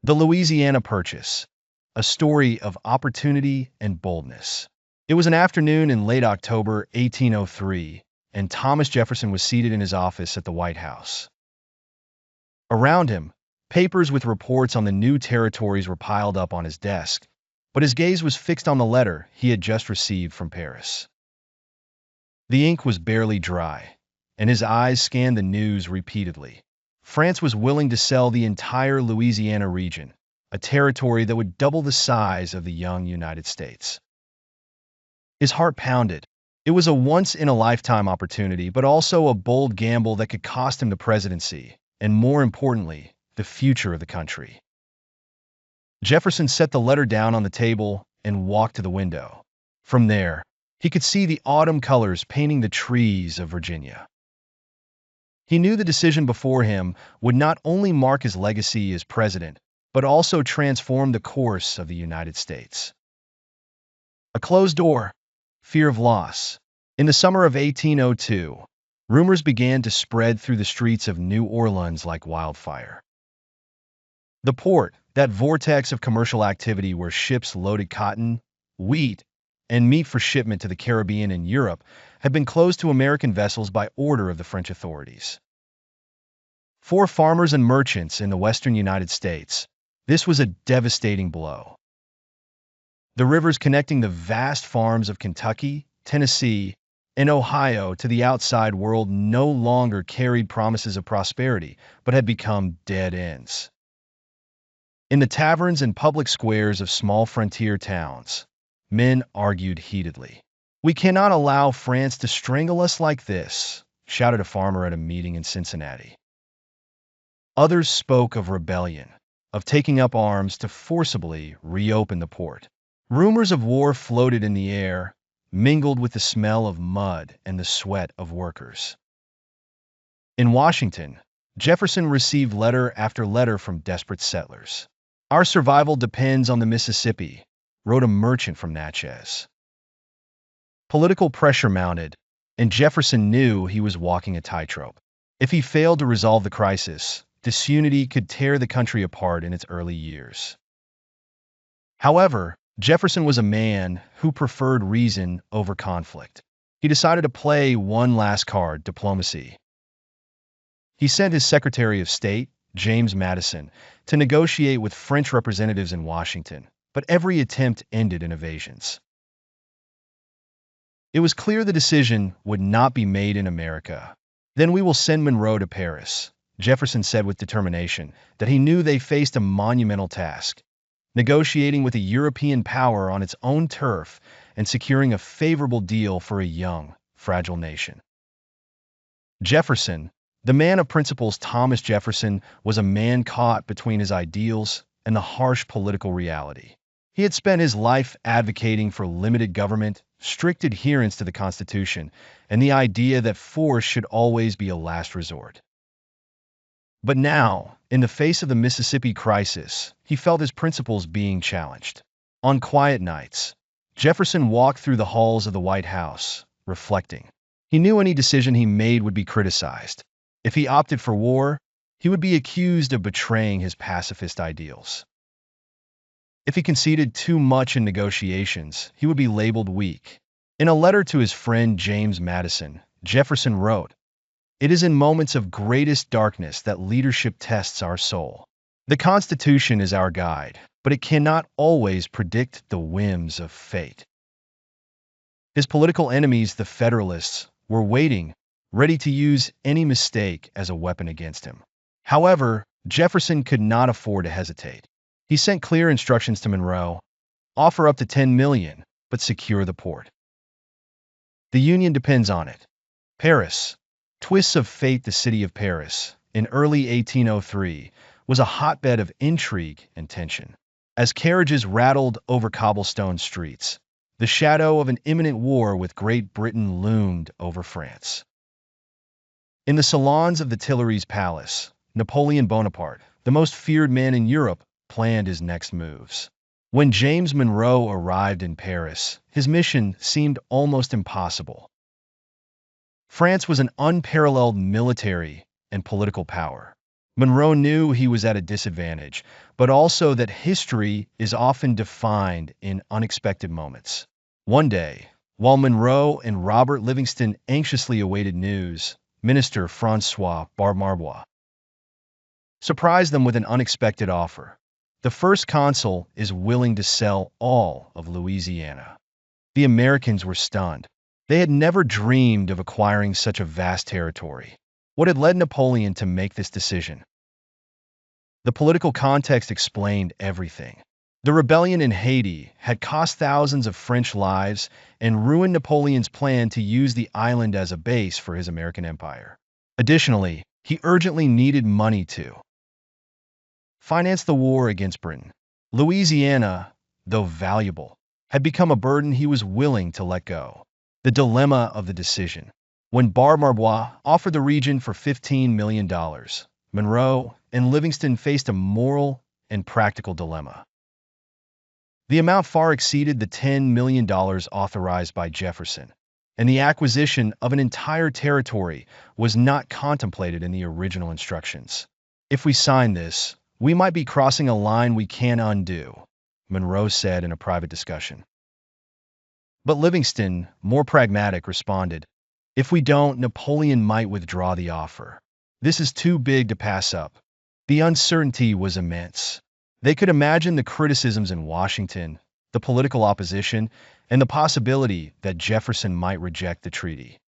The Louisiana Purchase, a story of opportunity and boldness. It was an afternoon in late October 1803, and Thomas Jefferson was seated in his office at the White House. Around him, papers with reports on the new territories were piled up on his desk, but his gaze was fixed on the letter he had just received from Paris. The ink was barely dry, and his eyes scanned the news repeatedly. France was willing to sell the entire Louisiana region, a territory that would double the size of the young United States. His heart pounded. It was a once-in-a-lifetime opportunity, but also a bold gamble that could cost him the presidency, and more importantly, the future of the country. Jefferson set the letter down on the table and walked to the window. From there, he could see the autumn colors painting the trees of Virginia. He knew the decision before him would not only mark his legacy as president, but also transform the course of the United States. A closed door, fear of loss. In the summer of 1802, rumors began to spread through the streets of New Orleans like wildfire. The port, that vortex of commercial activity where ships loaded cotton, wheat, and meat for shipment to the Caribbean and Europe, had been closed to American vessels by order of the French authorities. For farmers and merchants in the western United States, this was a devastating blow. The rivers connecting the vast farms of Kentucky, Tennessee, and Ohio to the outside world no longer carried promises of prosperity, but had become dead ends. In the taverns and public squares of small frontier towns, men argued heatedly. "We cannot allow France to strangle us like this," shouted a farmer at a meeting in Cincinnati. Others spoke of rebellion, of taking up arms to forcibly reopen the port. Rumors of war floated in the air, mingled with the smell of mud and the sweat of workers. In Washington, Jefferson received letter after letter from desperate settlers. "Our survival depends on the Mississippi," wrote a merchant from Natchez. Political pressure mounted, and Jefferson knew he was walking a tightrope. If he failed to resolve the crisis, disunity could tear the country apart in its early years. However, Jefferson was a man who preferred reason over conflict. He decided to play one last card, diplomacy. He sent his Secretary of State, James Madison, to negotiate with French representatives in Washington, but every attempt ended in evasions. It was clear the decision would not be made in America. "Then we will send Monroe to Paris," Jefferson said with determination that he knew they faced a monumental task, negotiating with a European power on its own turf and securing a favorable deal for a young, fragile nation. Jefferson, the man of principles Thomas Jefferson, was a man caught between his ideals and the harsh political reality. He had spent his life advocating for limited government, strict adherence to the Constitution, and the idea that force should always be a last resort. But now, in the face of the Mississippi crisis, he felt his principles being challenged. On quiet nights, Jefferson walked through the halls of the White House, reflecting. He knew any decision he made would be criticized. If he opted for war, he would be accused of betraying his pacifist ideals. If he conceded too much in negotiations, he would be labeled weak. In a letter to his friend James Madison, Jefferson wrote, "It is in moments of greatest darkness that leadership tests our soul. The Constitution is our guide, but it cannot always predict the whims of fate." His political enemies, the Federalists, were waiting, ready to use any mistake as a weapon against him. However, Jefferson could not afford to hesitate. He sent clear instructions to Monroe: offer up to $10 million, but secure the port. The Union depends on it. Paris. Twists of fate. The city of Paris, in early 1803, was a hotbed of intrigue and tension. As carriages rattled over cobblestone streets, the shadow of an imminent war with Great Britain loomed over France. In the salons of the Tuileries Palace, Napoleon Bonaparte, the most feared man in Europe, planned his next moves. When James Monroe arrived in Paris, his mission seemed almost impossible. France was an unparalleled military and political power. Monroe knew he was at a disadvantage, but also that history is often defined in unexpected moments. One day, while Monroe and Robert Livingston anxiously awaited news, Minister Francois Barmarbois surprised them with an unexpected offer. The first consul is willing to sell all of Louisiana. The Americans were stunned. They had never dreamed of acquiring such a vast territory. What had led Napoleon to make this decision? The political context explained everything. The rebellion in Haiti had cost thousands of French lives and ruined Napoleon's plan to use the island as a base for his American empire. Additionally, he urgently needed money to finance the war against Britain. Louisiana, though valuable, had become a burden he was willing to let go. The dilemma of the decision. When Barmarbois offered the region for $15 million, Monroe and Livingston faced a moral and practical dilemma. The amount far exceeded the $10 million authorized by Jefferson, and the acquisition of an entire territory was not contemplated in the original instructions. If we sign this, we might be crossing a line we can't undo, Monroe said in a private discussion. But Livingston, more pragmatic, responded, "If we don't, Napoleon might withdraw the offer. This is too big to pass up." The uncertainty was immense. They could imagine the criticisms in Washington, the political opposition, and the possibility that Jefferson might reject the treaty.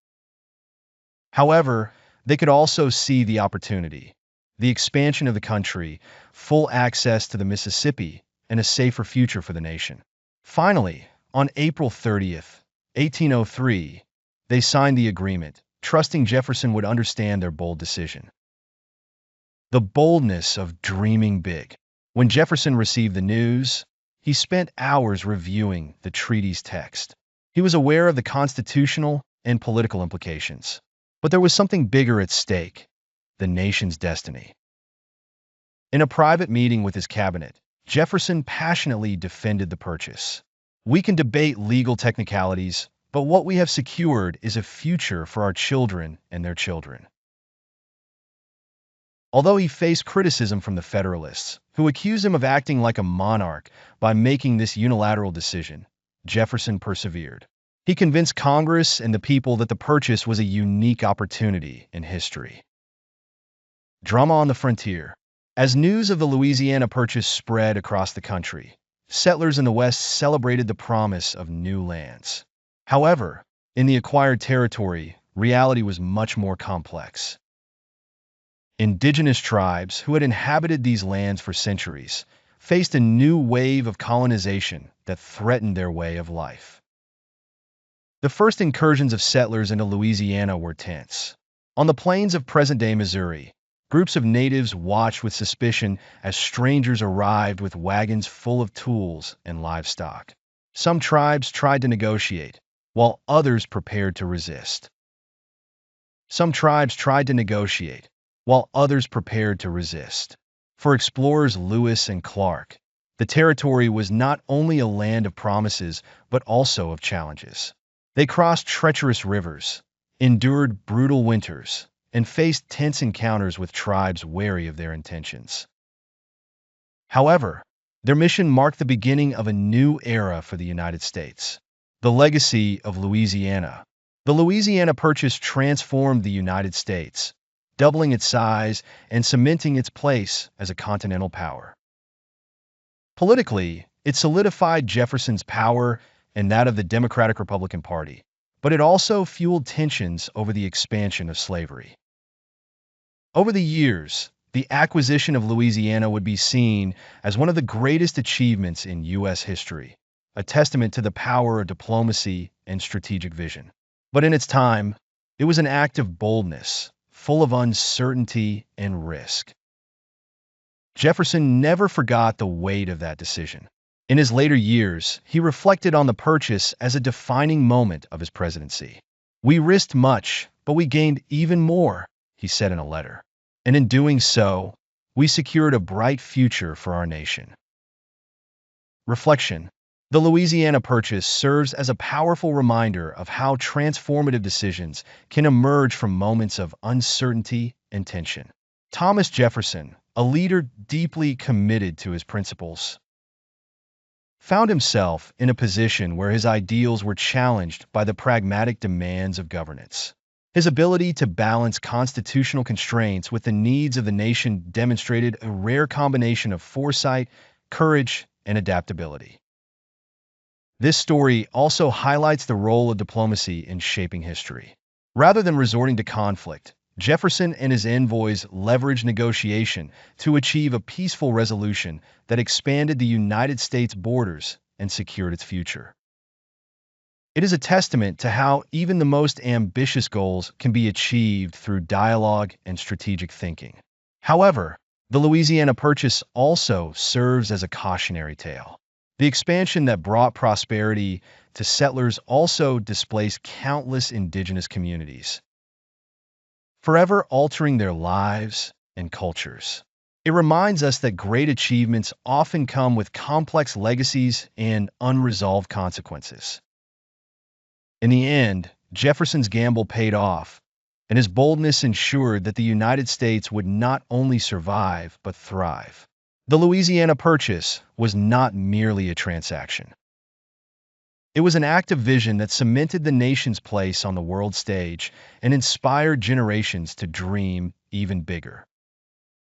However, they could also see the opportunity, the expansion of the country, full access to the Mississippi, and a safer future for the nation. Finally, on April 30th, 1803, they signed the agreement, trusting Jefferson would understand their bold decision. The boldness of dreaming big. When Jefferson received the news, he spent hours reviewing the treaty's text. He was aware of the constitutional and political implications. But there was something bigger at stake, the nation's destiny. In a private meeting with his cabinet, Jefferson passionately defended the purchase. "We can debate legal technicalities, but what we have secured is a future for our children and their children." Although he faced criticism from the Federalists, who accused him of acting like a monarch by making this unilateral decision, Jefferson persevered. He convinced Congress and the people that the purchase was a unique opportunity in history. Drama on the frontier. As news of the Louisiana Purchase spread across the country, settlers in the West celebrated the promise of new lands. However, in the acquired territory, reality was much more complex. Indigenous tribes who had inhabited these lands for centuries faced a new wave of colonization that threatened their way of life. The first incursions of settlers into Louisiana were tense. On the plains of present-day Missouri, groups of natives watched with suspicion as strangers arrived with wagons full of tools and livestock. Some tribes tried to negotiate, while others prepared to resist. For explorers Lewis and Clark, the territory was not only a land of promises, but also of challenges. They crossed treacherous rivers, endured brutal winters, and faced tense encounters with tribes wary of their intentions. However, their mission marked the beginning of a new era for the United States. The Legacy of Louisiana. The Louisiana Purchase transformed the United States, doubling its size and cementing its place as a continental power. Politically, it solidified Jefferson's power and that of the Democratic-Republican Party, but it also fueled tensions over the expansion of slavery. Over the years, the acquisition of Louisiana would be seen as one of the greatest achievements in U.S. history, a testament to the power of diplomacy and strategic vision. But in its time, it was an act of boldness, full of uncertainty and risk. Jefferson never forgot the weight of that decision. In his later years, he reflected on the purchase as a defining moment of his presidency. "We risked much, but we gained even more," he said in a letter. "And in doing so, we secured a bright future for our nation." Reflection. The Louisiana Purchase serves as a powerful reminder of how transformative decisions can emerge from moments of uncertainty and tension. Thomas Jefferson, a leader deeply committed to his principles, found himself in a position where his ideals were challenged by the pragmatic demands of governance. His ability to balance constitutional constraints with the needs of the nation demonstrated a rare combination of foresight, courage, and adaptability. This story also highlights the role of diplomacy in shaping history. Rather than resorting to conflict, Jefferson and his envoys leveraged negotiation to achieve a peaceful resolution that expanded the United States borders and secured its future. It is a testament to how even the most ambitious goals can be achieved through dialogue and strategic thinking. However, the Louisiana Purchase also serves as a cautionary tale. The expansion that brought prosperity to settlers also displaced countless indigenous communities, forever altering their lives and cultures. It reminds us that great achievements often come with complex legacies and unresolved consequences. In the end, Jefferson's gamble paid off, and his boldness ensured that the United States would not only survive but thrive. The Louisiana Purchase was not merely a transaction. It was an act of vision that cemented the nation's place on the world stage and inspired generations to dream even bigger.